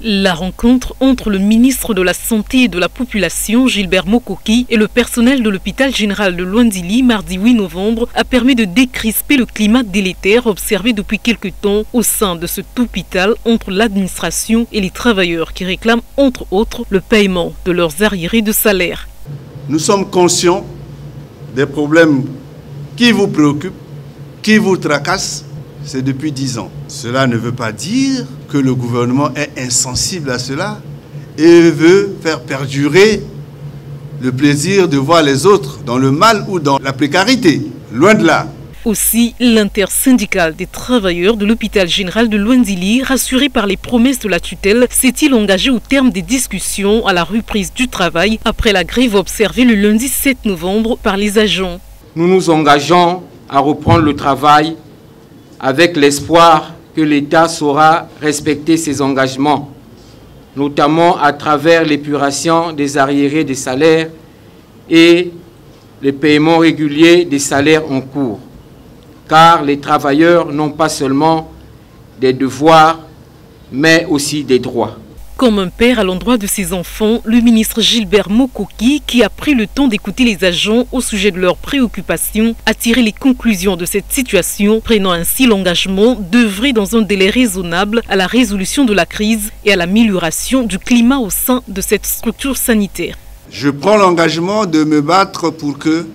La rencontre entre le ministre de la Santé et de la Population, Gilbert Mokoki, et le personnel de l'hôpital général de Luandili, mardi 8 novembre, a permis de décrisper le climat délétère observé depuis quelque temps au sein de cet hôpital entre l'administration et les travailleurs qui réclament, entre autres, le paiement de leurs arriérés de salaire. Nous sommes conscients des problèmes qui vous préoccupent, qui vous tracassent. C'est depuis 10 ans. Cela ne veut pas dire que le gouvernement est insensible à cela et veut faire perdurer le plaisir de voir les autres dans le mal ou dans la précarité. Loin de là. Aussi, l'intersyndicale des travailleurs de l'hôpital général de Luandili, rassuré par les promesses de la tutelle, s'est-il engagé au terme des discussions à la reprise du travail après la grève observée le lundi 7 novembre par les agents. Nous nous engageons à reprendre le travail avec l'espoir que l'État saura respecter ses engagements, notamment à travers l'épuration des arriérés des salaires et le paiement régulier des salaires en cours. Car les travailleurs n'ont pas seulement des devoirs, mais aussi des droits. Comme un père à l'endroit de ses enfants, le ministre Gilbert Mokoki, qui a pris le temps d'écouter les agents au sujet de leurs préoccupations, a tiré les conclusions de cette situation, prenant ainsi l'engagement d'œuvrer dans un délai raisonnable à la résolution de la crise et à l'amélioration du climat au sein de cette structure sanitaire. Je prends l'engagement de me battre pour que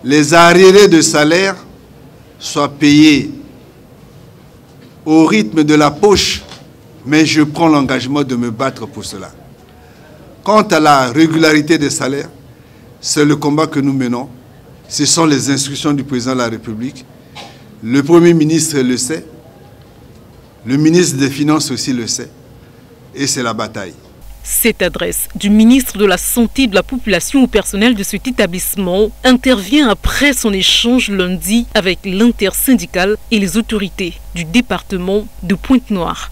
les arriérés de salaire soient payés au rythme de la poche. Mais je prends l'engagement de me battre pour cela. Quant à la régularité des salaires, c'est le combat que nous menons. Ce sont les instructions du président de la République. Le Premier ministre le sait. Le ministre des Finances aussi le sait. Et c'est la bataille. Cette adresse du ministre de la Santé et de la Population au personnel de cet établissement intervient après son échange lundi avec l'intersyndicale et les autorités du département de Pointe-Noire.